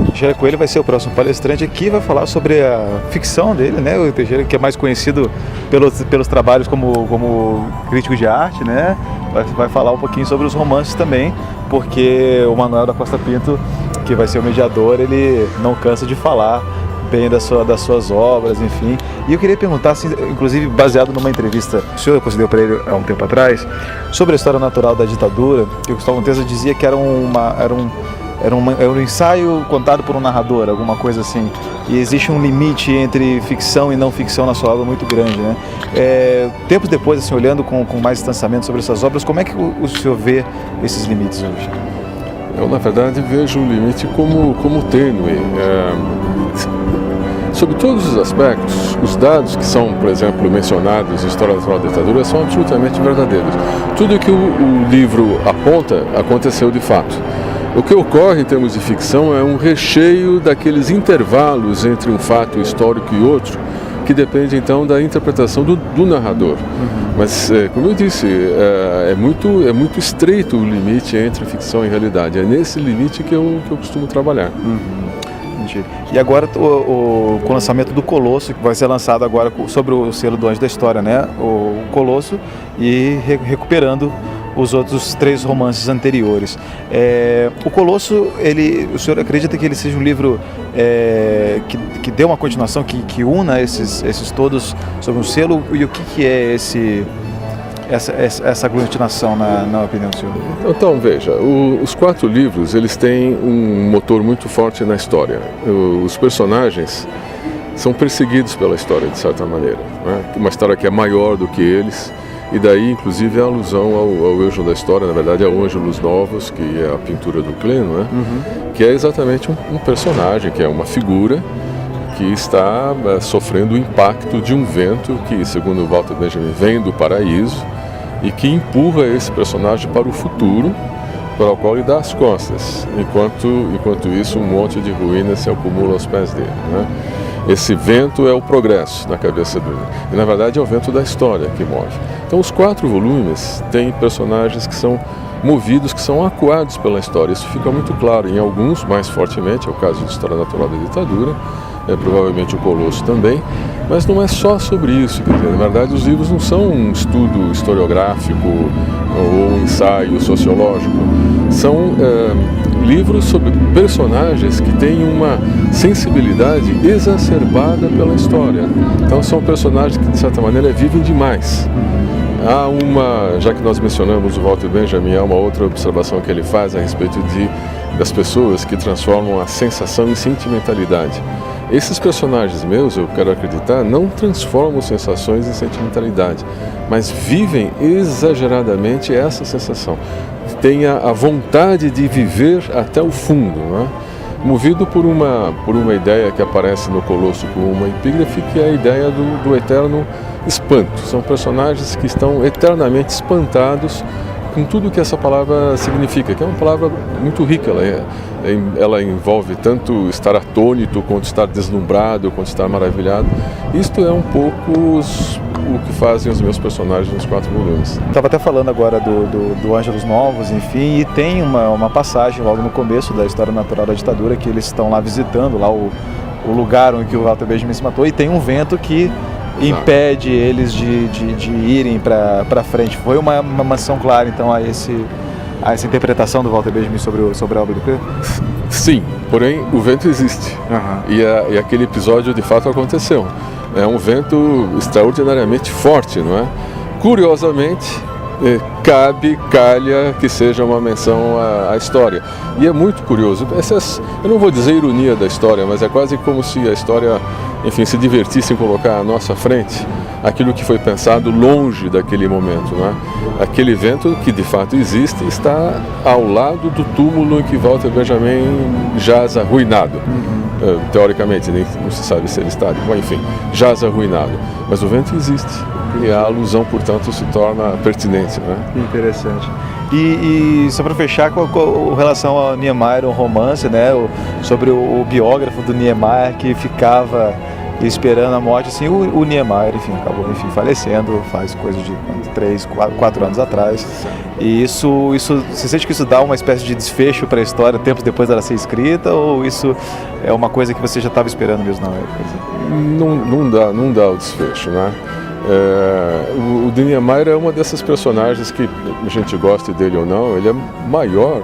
Teixeira Coelho vai ser o próximo palestrante aqui, vai falar sobre a ficção dele, né? O Teixeira, que é mais conhecido pelos trabalhos como crítico de arte, né? Vai falar um pouquinho sobre os romances também, porque o Manuel da Costa Pinto, que vai ser o mediador, ele não cansa de falar bem das suas obras, enfim. E eu queria perguntar, assim, inclusive baseado numa entrevista que o senhor concedeu para ele há um tempo atrás, sobre a história natural da ditadura, que o Gustavo Monteiro dizia que era um ensaio contado por um narrador, alguma coisa assim. E existe um limite entre ficção e não ficção na sua obra muito grande, né? Tempos depois, assim, olhando com mais distanciamento sobre essas obras, como é que o senhor vê esses limites hoje? Eu, na verdade, vejo o limite como tênue. Sob todos os aspectos, os dados que são, por exemplo, mencionados em História Natural da Ditadura são absolutamente verdadeiros. Tudo que o livro aponta aconteceu de fato. O que ocorre em termos de ficção é um recheio daqueles intervalos entre um fato histórico e outro, que depende então da interpretação do narrador. Mas, como eu disse, é muito estreito o limite entre ficção e realidade. É nesse limite que eu costumo trabalhar. E agora com o lançamento do Colosso, que vai ser lançado agora sobre o selo do Anjo da História, né? O Colosso, e recuperando os outros 3 romances anteriores. O Colosso, o senhor acredita que ele seja um livro que dê uma continuação, que una esses todos sob um selo? E o que é essa aglutinação na opinião do senhor? Então, veja, os 4 livros, eles têm um motor muito forte na história. Os personagens são perseguidos pela história, de certa maneira, né? Uma história que é maior do que eles, e daí, inclusive, a alusão ao Anjo da História, na verdade, ao Ângelos Novos, que é a pintura do Kleno, né? Que é exatamente um personagem, que é uma figura que está sofrendo o impacto de um vento que, segundo Walter Benjamin, vem do paraíso e que empurra esse personagem para o futuro, para o qual ele dá as costas. Enquanto isso, um monte de ruínas se acumula aos pés dele, né? Esse vento é o progresso na cabeça dele. E, na verdade, é o vento da história que move. Então, os 4 volumes têm personagens que são movidos, que são acuados pela história. Isso fica muito claro em alguns, mais fortemente, é o caso de História Natural da Ditadura, provavelmente o Colosso também, mas não é só sobre isso. Quer dizer, na verdade, os livros não são um estudo historiográfico ou um ensaio sociológico, são livros sobre personagens que têm uma sensibilidade exacerbada pela história. Então são personagens que, de certa maneira, vivem demais. Já que nós mencionamos o Walter Benjamin, há uma outra observação que ele faz a respeito das pessoas que transformam a sensação em sentimentalidade. Esses personagens meus, eu quero acreditar, não transformam sensações em sentimentalidade, mas vivem exageradamente essa sensação. Têm a vontade de viver até o fundo, né? Movido por uma ideia que aparece no Colosso como uma epígrafe, que é a ideia do eterno espanto. São personagens que estão eternamente espantados com tudo que essa palavra significa, que é uma palavra muito rica. Ela envolve tanto estar atônito, quanto estar deslumbrado, quanto estar maravilhado. Isto é um pouco o que fazem os meus personagens nos 4 volumes. Estava até falando agora do Ângelos Novos, enfim, e tem uma passagem logo no começo da História Natural da Ditadura, que eles estão lá visitando lá o lugar onde o Walter Benjamin se matou, e tem um vento que impede eles de irem para frente. Foi uma menção clara, então, a essa interpretação do Walter Benjamin sobre a obra do Kleno? Sim, porém o vento existe. E aquele episódio de fato aconteceu. É um vento extraordinariamente forte, não é? Curiosamente, calha que seja uma menção à história. E é muito curioso. Eu não vou dizer ironia da história, mas é quase como se a história, enfim, se divertisse em colocar à nossa frente aquilo que foi pensado longe daquele momento, né? Aquele vento que de fato existe está ao lado do túmulo em que Walter Benjamin jaz arruinado. Teoricamente, não se sabe se ele está, mas enfim, jaz arruinado. Mas o vento existe e a alusão, portanto, se torna pertinente, né? Interessante. E só para fechar, com relação ao Niemeyer, um romance, né, sobre o biógrafo do Niemeyer que ficava esperando a morte, assim, o Niemeyer, enfim, acabou, enfim, falecendo, faz coisa de 3, 4 anos atrás. E isso, você sente que isso dá uma espécie de desfecho para a história tempos depois dela ser escrita, ou isso é uma coisa que você já estava esperando mesmo na época? Não dá o desfecho, né? O Niemeyer é uma dessas personagens que a gente goste dele ou não, ele é maior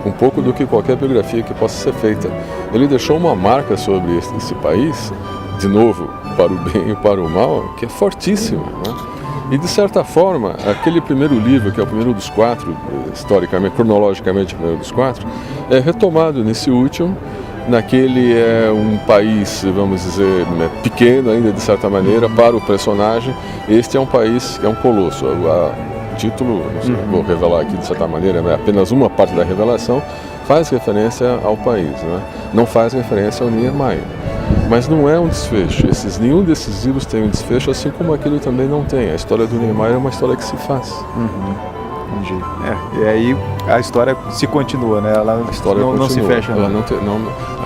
um pouco do que qualquer biografia que possa ser feita. Ele deixou uma marca sobre esse país, de novo, para o bem e para o mal, que é fortíssima, né? E de certa forma, aquele primeiro livro, que é o primeiro dos 4, historicamente, cronologicamente o primeiro dos 4, é retomado nesse último. Naquele é um país, vamos dizer, pequeno ainda de certa maneira para o personagem. Este é um país que é um colosso. O título, não sei, vou revelar aqui de certa maneira, é apenas uma parte da revelação, faz referência ao país, né? Não faz referência ao Niemeyer. Mas não é um desfecho. Nenhum desses livros tem um desfecho, assim como aquele também não tem. A história do Niemeyer é uma história que se faz. Entendi. E aí a história se continua, né? Ela não se fecha. Ela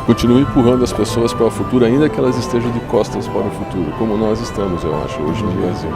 continua empurrando as pessoas para o futuro, ainda que elas estejam de costas para o futuro, como nós estamos, eu acho, hoje no Brasil.